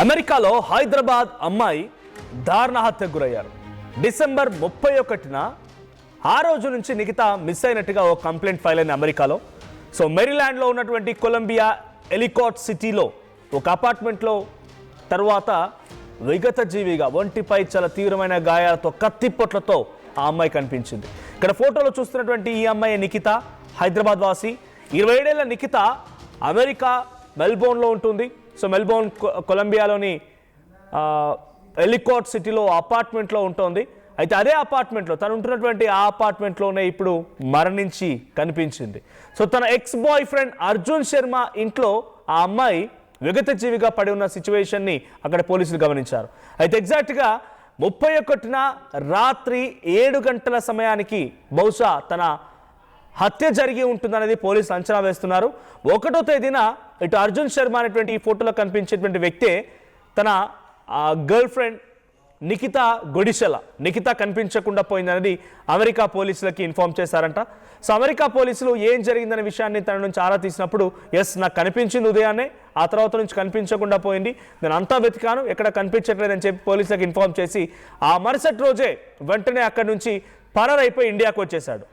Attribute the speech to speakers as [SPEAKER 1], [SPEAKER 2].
[SPEAKER 1] అమెరికాలో హైదరాబాద్ అమ్మాయి దారుణ హత్యకు గురయ్యారు. డిసెంబర్ 31న ఆ రోజు నుంచి నిఖిత మిస్ అయినట్టుగా ఒక కంప్లైంట్ ఫైల్ అయింది అమెరికాలో. సో మెరీల్యాండ్లో ఉన్నటువంటి కొలంబియా ఎలికాట్ సిటీలో ఒక అపార్ట్మెంట్లో తర్వాత విగత జీవిగా ఒంటిపై చాలా తీవ్రమైన గాయాలతో కత్తిపొట్లతో ఆ అమ్మాయి కనిపించింది. ఇక్కడ ఫోటోలో చూస్తున్నటువంటి ఈ అమ్మాయి నిఖిత, హైదరాబాద్ వాసి. 27 ఏళ్ల నిఖిత అమెరికా మెల్బోర్న్లో ఉంటుంది. సో మెల్బోర్న్ కొలంబియాలోని ఎలికాట్ సిటీలో అపార్ట్మెంట్లో ఉంటుంది. అయితే అదే అపార్ట్మెంట్లో తను ఉంటున్నటువంటి ఆ అపార్ట్మెంట్లోనే ఇప్పుడు మరణించి కనిపించింది. సో తన X boy friend Arjun Sharma ఇంట్లో ఆ అమ్మాయి విగత జీవిగా పడి ఉన్న సిచ్యువేషన్ని అక్కడ పోలీసులు గమనించారు. అయితే ఎగ్జాక్ట్గా 31న రాత్రి 7 గంటల సమయానికి బహుశా తన హత్య జరిగి ఉంటుందనేది పోలీసులు అంచనా వేస్తున్నారు. 1వ తేదీన ఇటు అర్జున్ శర్మ అనేటువంటి ఈ ఫోటోలో కనిపించేటువంటి వ్యక్తే తన గర్ల్ ఫ్రెండ్ నిఖిత గొడిశెల. నిఖిత కనిపించకుండా పోయిందనేది అమెరికా పోలీసులకి ఇన్ఫార్మ్ చేశారంట. సో అమెరికా పోలీసులు ఏం జరిగిందనే విషయాన్ని తన నుంచి ఆరా తీసినప్పుడు ఎస్ నాకు కనిపించింది ఉదయాన్నే, ఆ తర్వాత నుంచి కనిపించకుండా పోయింది, నేను అంతా వెతికాను ఎక్కడ కనిపించట్లేదని చెప్పి పోలీసులకు ఇన్ఫార్మ్ చేసి ఆ మరుసటి రోజే వెంటనే అక్కడి నుంచి పరారైపోయి ఇండియాకు వచ్చేశాడు.